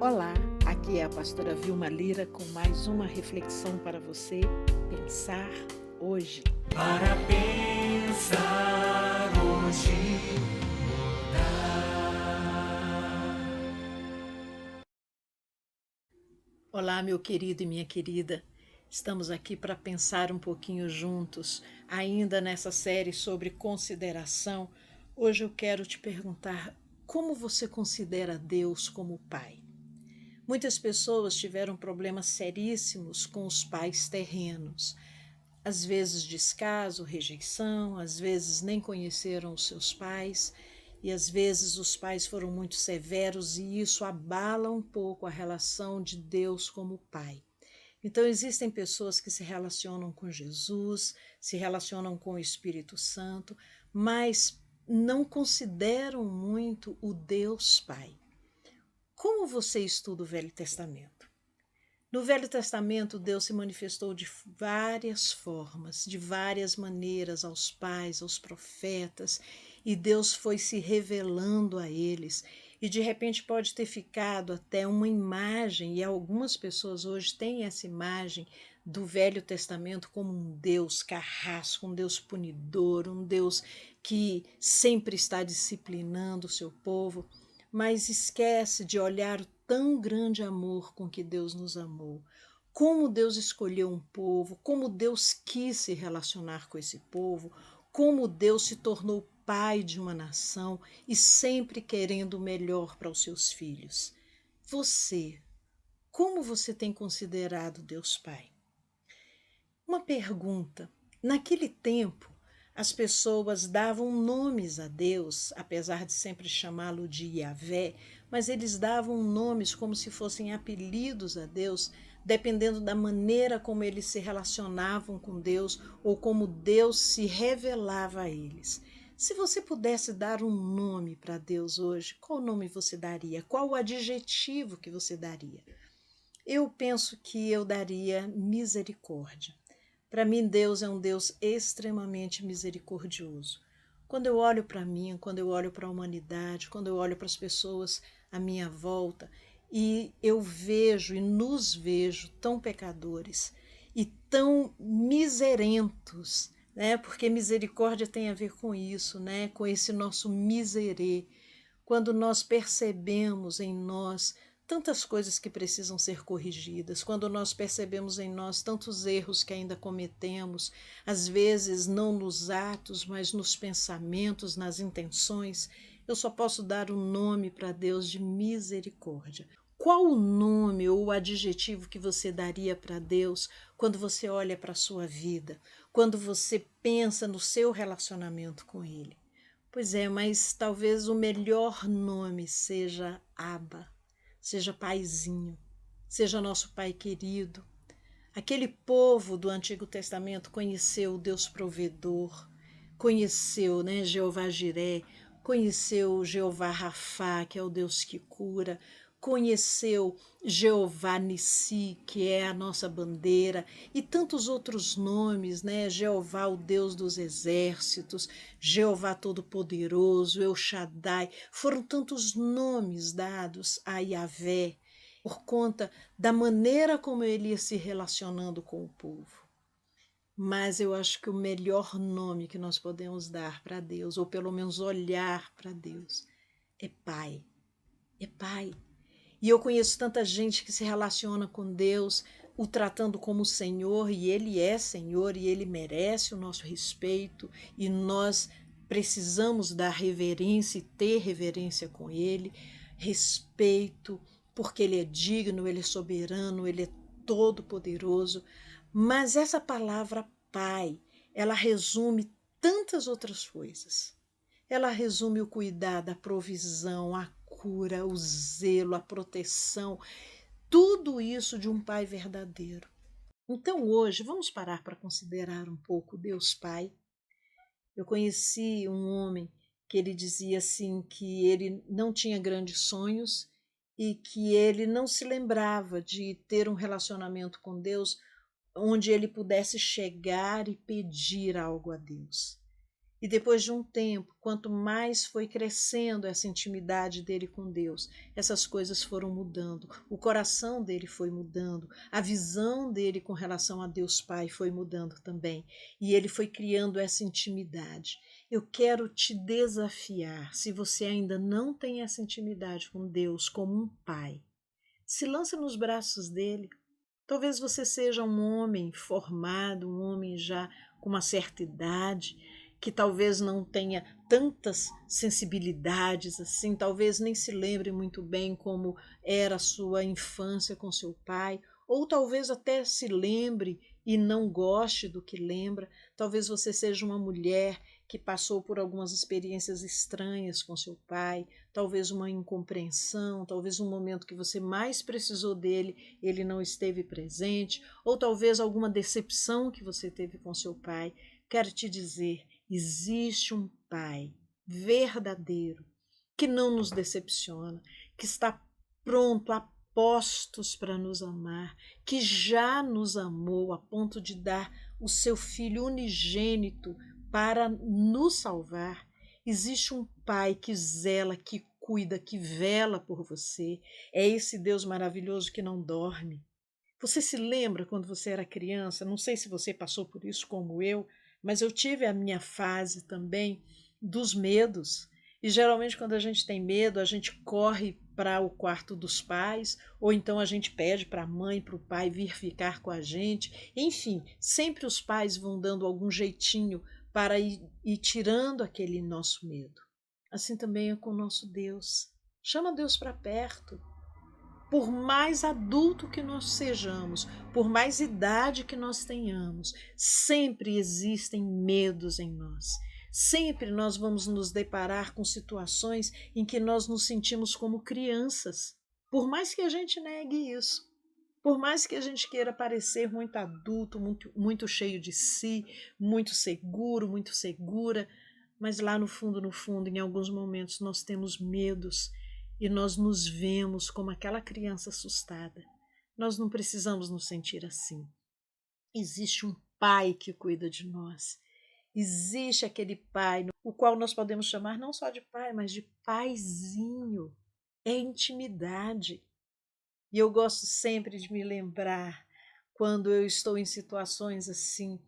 Olá, aqui é a pastora Vilma Lira com mais uma reflexão para você pensar hoje. Para pensar hoje. Olá, meu querido e minha querida. Estamos aqui para pensar um pouquinho juntos, ainda nessa série sobre consideração. Hoje eu quero te perguntar como você considera Deus como Pai. Muitas pessoas tiveram problemas seríssimos com os pais terrenos. Às vezes descaso, rejeição, às vezes nem conheceram os seus pais e às vezes os pais foram muito severos e isso abala um pouco a relação de Deus como Pai. Então existem pessoas que se relacionam com Jesus, se relacionam com o Espírito Santo, mas não consideram muito o Deus Pai. Como você estuda o Velho Testamento? No Velho Testamento, Deus se manifestou de várias formas, de várias maneiras aos pais, aos profetas, e Deus foi se revelando a eles. E de repente pode ter ficado até uma imagem, e algumas pessoas hoje têm essa imagem do Velho Testamento como um Deus carrasco, um Deus punidor, um Deus que sempre está disciplinando o seu povo, mas esquece de olhar o tão grande amor com que Deus nos amou. Como Deus escolheu um povo, como Deus quis se relacionar com esse povo, como Deus se tornou pai de uma nação e sempre querendo o melhor para os seus filhos. Você, como você tem considerado Deus Pai? Uma pergunta. Naquele tempo, as pessoas davam nomes a Deus, apesar de sempre chamá-lo de Yahvé, mas eles davam nomes como se fossem apelidos a Deus, dependendo da maneira como eles se relacionavam com Deus ou como Deus se revelava a eles. Se você pudesse dar um nome para Deus hoje, qual nome você daria? Qual o adjetivo que você daria? Eu penso que eu daria misericórdia. Para mim, Deus é um Deus extremamente misericordioso. Quando eu olho para mim, quando eu olho para a humanidade, quando eu olho para as pessoas à minha volta, e eu vejo e nos vejo tão pecadores e tão miserentos, né? Porque misericórdia tem a ver com isso, né? Com esse nosso miserê. Quando nós percebemos em nós tantas coisas que precisam ser corrigidas, quando nós percebemos em nós tantos erros que ainda cometemos, às vezes não nos atos, mas nos pensamentos, nas intenções, eu só posso dar um nome para Deus de misericórdia. Qual o nome ou o adjetivo que você daria para Deus quando você olha para a sua vida, quando você pensa no seu relacionamento com Ele? Pois é, mas talvez o melhor nome seja Abba, seja Paizinho, seja nosso Pai querido. Aquele povo do Antigo Testamento conheceu o Deus provedor, conheceu, né, Jeová Jiré, conheceu Jeová Rafá, que é o Deus que cura, conheceu Jeová Nissi, que é a nossa bandeira, e tantos outros nomes, né? Jeová, o Deus dos exércitos, Jeová Todo-Poderoso, El Shaddai, foram tantos nomes dados a Yahvé por conta da maneira como ele ia se relacionando com o povo. Mas eu acho que o melhor nome que nós podemos dar para Deus, ou pelo menos olhar para Deus, é Pai. É Pai. E eu conheço tanta gente que se relaciona com Deus, o tratando como Senhor, e Ele é Senhor, e Ele merece o nosso respeito, e nós precisamos dar reverência e ter reverência com Ele, respeito, porque Ele é digno, Ele é soberano, Ele é todo-poderoso. Mas essa palavra Pai, ela resume tantas outras coisas. Ela resume o cuidado, a provisão, a cura, o zelo, a proteção, tudo isso de um Pai verdadeiro. Então hoje vamos parar para considerar um pouco Deus Pai. Eu conheci um homem que ele dizia assim que ele não tinha grandes sonhos e que ele não se lembrava de ter um relacionamento com Deus onde ele pudesse chegar e pedir algo a Deus. E depois de um tempo, quanto mais foi crescendo essa intimidade dele com Deus, essas coisas foram mudando, o coração dele foi mudando, a visão dele com relação a Deus Pai foi mudando também, e ele foi criando essa intimidade. Eu quero te desafiar, se você ainda não tem essa intimidade com Deus como um pai, se lança nos braços dele. Talvez você seja um homem formado, um homem já com uma certa idade, que talvez não tenha tantas sensibilidades assim, talvez nem se lembre muito bem como era a sua infância com seu pai, ou talvez até se lembre e não goste do que lembra. Talvez você seja uma mulher que passou por algumas experiências estranhas com seu pai, talvez uma incompreensão, talvez um momento que você mais precisou dele, ele não esteve presente, ou talvez alguma decepção que você teve com seu pai. Quero te dizer, existe um Pai verdadeiro que não nos decepciona, que está pronto, a postos para nos amar, que já nos amou a ponto de dar o seu Filho unigênito para nos salvar. Existe um Pai que zela, que cuida, que vela por você. É esse Deus maravilhoso que não dorme. Você se lembra quando você era criança? Não sei se você passou por isso como eu, mas eu tive a minha fase também dos medos. E geralmente quando a gente tem medo, a gente corre para o quarto dos pais, ou então a gente pede para a mãe, para o pai vir ficar com a gente. Enfim, sempre os pais vão dando algum jeitinho para ir tirando aquele nosso medo. Assim também é com o nosso Deus. Chama Deus para perto. Por mais adulto que nós sejamos, por mais idade que nós tenhamos, sempre existem medos em nós. Sempre nós vamos nos deparar com situações em que nós nos sentimos como crianças. Por mais que a gente negue isso, por mais que a gente queira parecer muito adulto, muito cheio de si, muito seguro, muito segura, mas lá no fundo, em alguns momentos nós temos medos. E nós nos vemos como aquela criança assustada. Nós não precisamos nos sentir assim. Existe um Pai que cuida de nós. Existe aquele Pai, o qual nós podemos chamar não só de Pai, mas de Paizinho. É intimidade. E eu gosto sempre de me lembrar, quando eu estou em situações assim,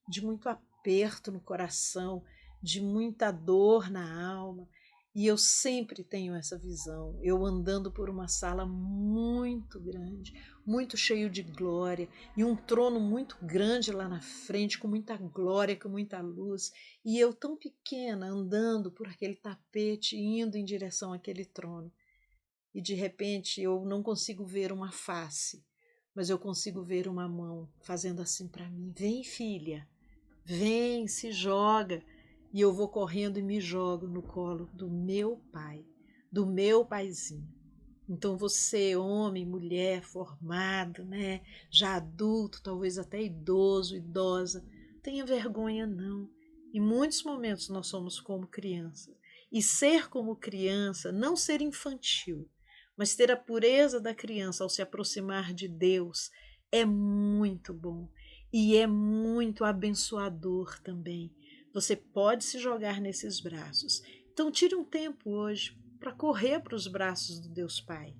de muito aperto no coração, de muita dor na alma, e eu sempre tenho essa visão, eu andando por uma sala muito grande, muito cheio de glória, e um trono muito grande lá na frente, com muita glória, com muita luz, e eu tão pequena andando por aquele tapete, indo em direção àquele trono. E de repente eu não consigo ver uma face, mas eu consigo ver uma mão fazendo assim para mim: vem, filha, vem, se joga. E eu vou correndo e me jogo no colo do meu pai, do meu paizinho. Então você, homem, mulher, formado, né, já adulto, talvez até idoso, idosa, tenha vergonha não. Em muitos momentos nós somos como crianças. E ser como criança, não ser infantil, mas ter a pureza da criança ao se aproximar de Deus, é muito bom e é muito abençoador também. Você pode se jogar nesses braços. Então tire um tempo hoje para correr para os braços do Deus Pai.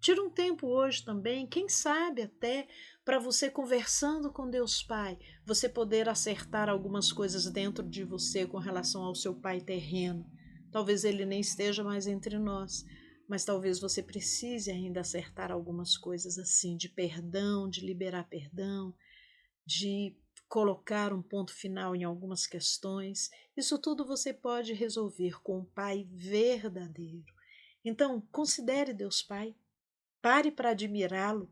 Tire um tempo hoje também, quem sabe até, para você conversando com Deus Pai, você poder acertar algumas coisas dentro de você com relação ao seu pai terreno. Talvez ele nem esteja mais entre nós, mas talvez você precise ainda acertar algumas coisas assim, de perdão, de liberar perdão, de colocar um ponto final em algumas questões. Isso tudo você pode resolver com o Pai verdadeiro. Então, considere Deus Pai. Pare para admirá-lo.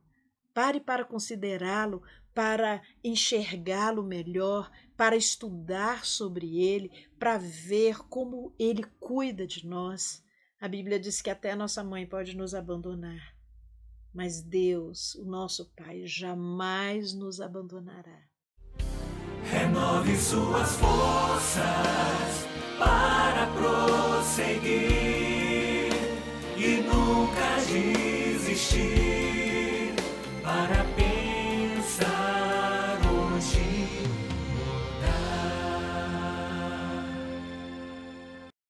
Pare para considerá-lo, para enxergá-lo melhor, para estudar sobre ele, para ver como ele cuida de nós. A Bíblia diz que até nossa mãe pode nos abandonar, mas Deus, o nosso Pai, jamais nos abandonará. Renove suas forças para prosseguir.